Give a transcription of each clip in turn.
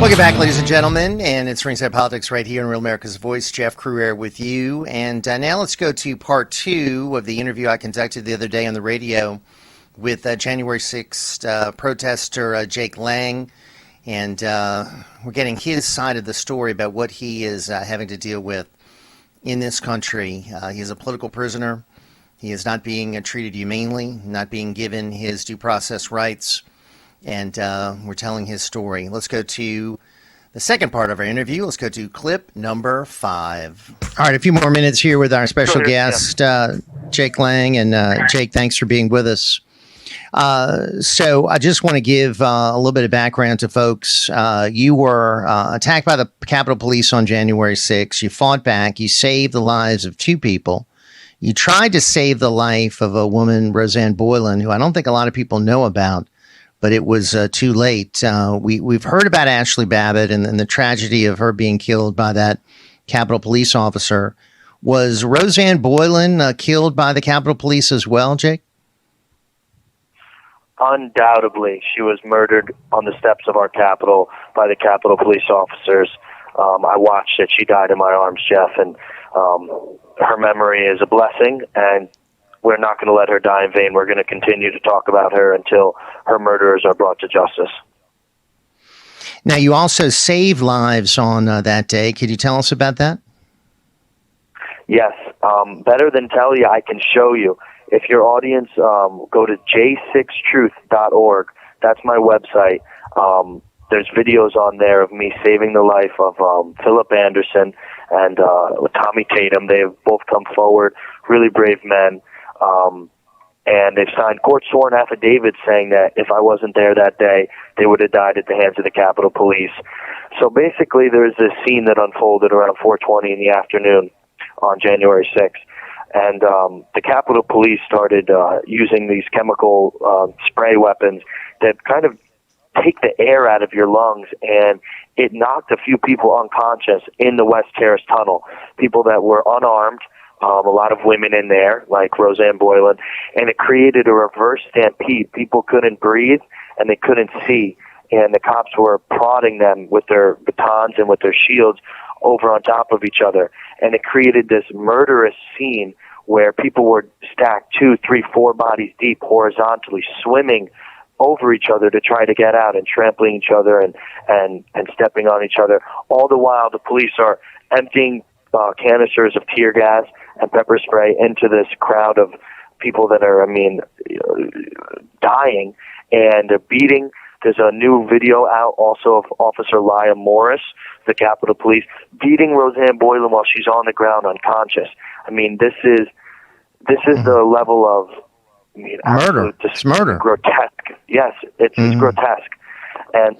Welcome back, ladies and gentlemen, and it's Ringside Politics right here in Real America's Voice. Jeff Crouere with you, and now let's go to part 2 of the interview I conducted the other day on the radio with January 6th protester Jake Lang, and we're getting his side of the story about what he is having to deal with in this country. He is a political prisoner. He is not being treated humanely, not being given his due process rights. And we're telling his story. Let's go to the second part of our interview. Let's go to clip number 5. All right, a few more minutes here with our special guest, Jake Lang. And Jake, thanks for being with us. So I just want to give a little bit of background to folks. You were attacked by the Capitol Police on January 6th. You fought back. You saved the lives of 2 people. You tried to save the life of a woman, Roseanne Boylan, who I don't think a lot of people know about. But it was too late. We've heard about Ashley Babbitt and the tragedy of her being killed by that Capitol Police officer. Was Roseanne Boylan killed by the Capitol Police as well, Jake? Undoubtedly, she was murdered on the steps of our Capitol by the Capitol Police officers. I watched it. She died in my arms, Jeff, and her memory is a blessing, and we're not going to let her die in vain. We're going to continue to talk about her until her murderers are brought to justice. Now, you also saved lives on that day. Could you tell us about that? Yes. Better than tell you, I can show you. If your audience, go to j6truth.org. That's my website. There's videos on there of me saving the life of Philip Anderson and Tommy Tatum. They have both come forward, really brave men. And they've signed court-sworn affidavits saying that if I wasn't there that day, they would have died at the hands of the Capitol Police. So basically, there's this scene that unfolded around 4:20 in the afternoon on January 6th. And the Capitol Police started using these chemical spray weapons that kind of take the air out of your lungs, and it knocked a few people unconscious in the West Terrace Tunnel, people that were unarmed, a lot of women in there, like Roseanne Boylan, and it created a reverse stampede. People couldn't breathe, and they couldn't see, and the cops were prodding them with their batons and with their shields over on top of each other, and it created this murderous scene where people were stacked 2, 3, 4 bodies deep horizontally, swimming over each other to try to get out and trampling each other and stepping on each other. All the while, the police are emptying canisters of tear gas and pepper spray into this crowd of people that are, dying and beating. There's a new video out also of Officer Lia Morris, the Capitol Police, beating Roseanne Boylan while she's on the ground unconscious. This is the level of murder. It's murder. Grotesque. Yes, it's grotesque. And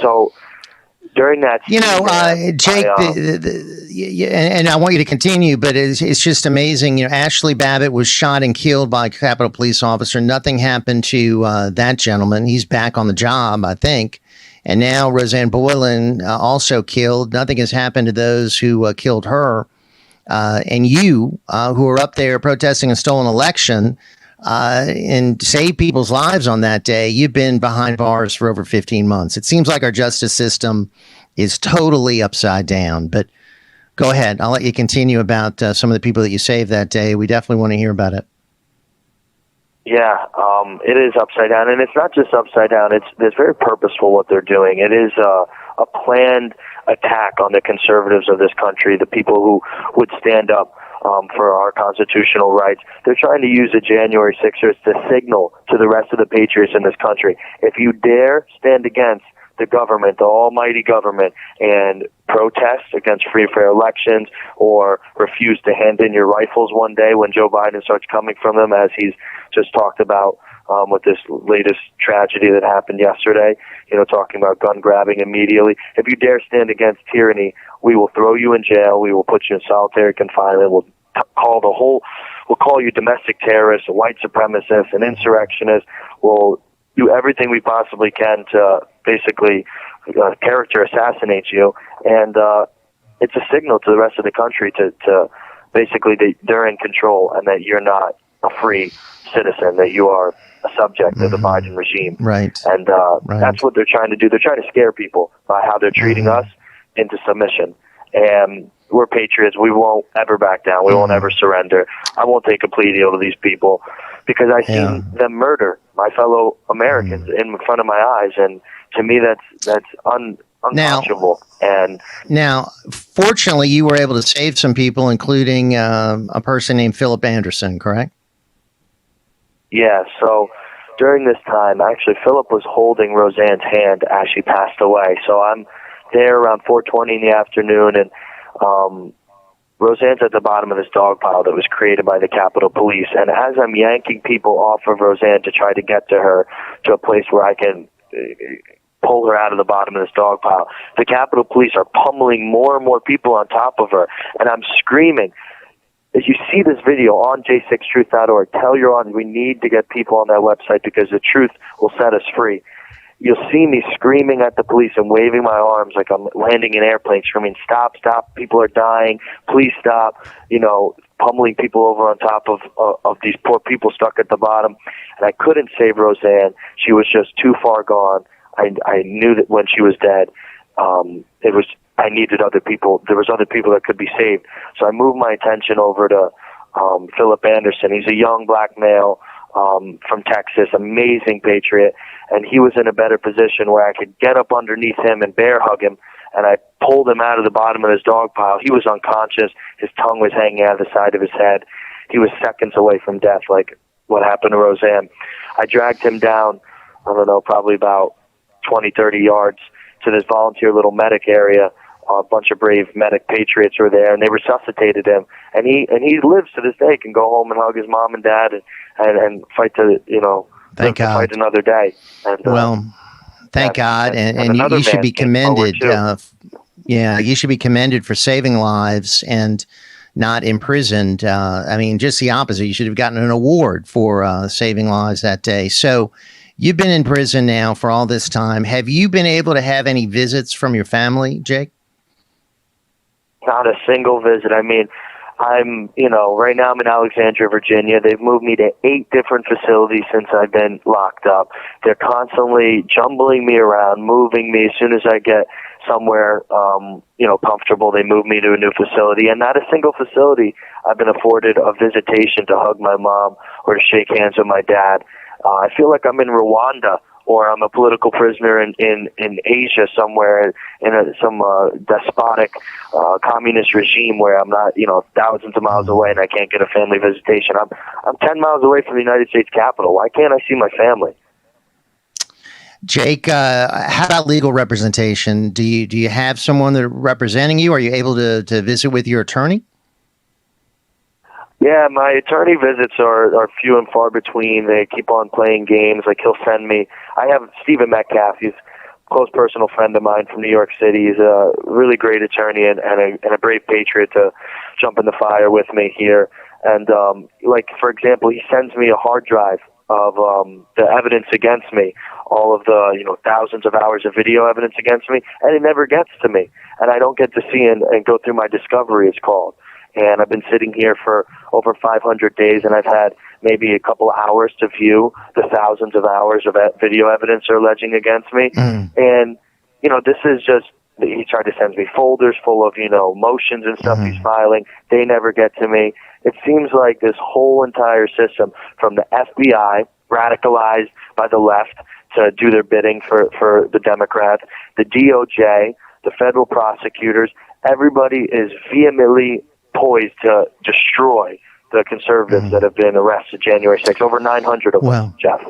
so during that scene, Jake, and I want you to continue, but it's just amazing. Ashley Babbitt was shot and killed by a Capitol Police officer. Nothing happened to that gentleman. He's back on the job, I think. And now Roseanne Boylan also killed. Nothing has happened to those who killed her. And you, who are up there protesting a stolen election, and save people's lives on that day, you've been behind bars for over 15 months. It seems like our justice system is totally upside down. But go ahead. I'll let you continue about some of the people that you saved that day. We definitely want to hear about it. Yeah, it is upside down. And it's not just upside down. It's very purposeful what they're doing. It is a planned attack on the conservatives of this country, the people who would stand up for our constitutional rights. They're trying to use the January 6ers to signal to the rest of the patriots in this country, if you dare stand against the government, the almighty government, and protest against free and fair elections, or refuse to hand in your rifles one day when Joe Biden starts coming from them, as he's just talked about with this latest tragedy that happened yesterday, talking about gun grabbing immediately. If you dare stand against tyranny, we will throw you in jail. We will put you in solitary confinement. We'll call you domestic terrorist, a white supremacist, an insurrectionist. We'll do everything we possibly can to basically character assassinate you. And it's a signal to the rest of the country to basically they're in control and that you're not. a free citizen, that you are a subject of the Biden regime. Right. And that's what they're trying to do. They're trying to scare people by how they're treating us into submission. And we're patriots. We won't ever back down. We won't ever surrender. I won't take a plea deal to these people because I've seen them murder my fellow Americans in front of my eyes. And to me, that's unconscionable. Now, fortunately, you were able to save some people, including a person named Philip Anderson, correct? Yeah, so during this time, actually, Philip was holding Roseanne's hand as she passed away. So I'm there around 4:20 in the afternoon, and Roseanne's at the bottom of this dog pile that was created by the Capitol Police. And as I'm yanking people off of Roseanne to try to get to her, to a place where I can pull her out of the bottom of this dog pile, the Capitol Police are pummeling more and more people on top of her, and I'm screaming. If you see this video on j6truth.org, tell your audience we need to get people on that website because the truth will set us free. You'll see me screaming at the police and waving my arms like I'm landing an airplane, screaming, stop, stop, people are dying, please stop, pummeling people over on top of these poor people stuck at the bottom. And I couldn't save Roseanne. She was just too far gone. I knew that when she was dead, I needed other people. There was other people that could be saved. So I moved my attention over to Philip Anderson. He's a young black male from Texas, amazing patriot, and he was in a better position where I could get up underneath him and bear hug him, and I pulled him out of the bottom of his dog pile. He was unconscious. His tongue was hanging out of the side of his head. He was seconds away from death, like what happened to Roseanne. I dragged him down, probably about 20, 30 yards to this volunteer little medic area. A bunch of brave medic patriots were there, and they resuscitated him. And he lives to this day. Can go home and hug his mom and dad and fight to Thank God. Fight another day. And, thank God, and you should be commended. You should be commended for saving lives and not imprisoned. Just the opposite. You should have gotten an award for saving lives that day. So. You've been in prison now for all this time. Have you been able to have any visits from your family, Jake? Not a single visit. I'm right now I'm in Alexandria, Virginia. They've moved me to 8 different facilities since I've been locked up. They're constantly jumbling me around, moving me. As soon as I get somewhere, comfortable, they move me to a new facility. And not a single facility I've been afforded a visitation to hug my mom or to shake hands with my dad. I feel like I'm in Rwanda, or I'm a political prisoner in Asia somewhere, in some despotic communist regime where I'm not, thousands of miles away and I can't get a family visitation. I'm 10 miles away from the United States Capitol. Why can't I see my family? Jake, how about legal representation? Do you have someone that representing you? Are you able to visit with your attorney? Yeah, my attorney visits are few and far between. They keep on playing games. Like, he'll send me. I have Stephen Metcalf. He's a close personal friend of mine from New York City. He's a really great attorney and a brave patriot to jump in the fire with me here. And, for example, he sends me a hard drive of the evidence against me, all of the thousands of hours of video evidence against me, and it never gets to me. And I don't get to see and go through my discovery, it's called. And I've been sitting here for over 500 days, and I've had maybe a couple hours to view the thousands of hours of video evidence they're alleging against me. And, this is just, he tried to send me folders full of, motions and stuff he's filing. They never get to me. It seems like this whole entire system, from the FBI, radicalized by the left to do their bidding for the Democrats, the DOJ, the federal prosecutors, everybody is vehemently poised to destroy the conservatives that have been arrested January 6th. Over 900 of them, Jeff.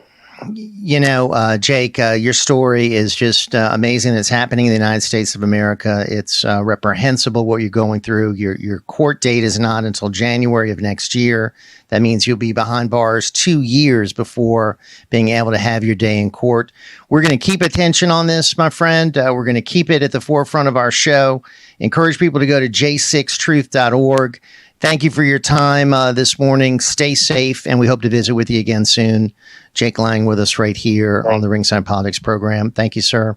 Jake, your story is just amazing. It's happening in the United States of America. It's reprehensible what you're going through. Your court date is not until January of next year. That means you'll be behind bars 2 years before being able to have your day in court. We're going to keep attention on this, my friend. We're going to keep it at the forefront of our show. Encourage people to go to j6truth.org. Thank you for your time this morning. Stay safe, and we hope to visit with you again soon. Jake Lang with us right here on the Ringside Politics program. Thank you, sir.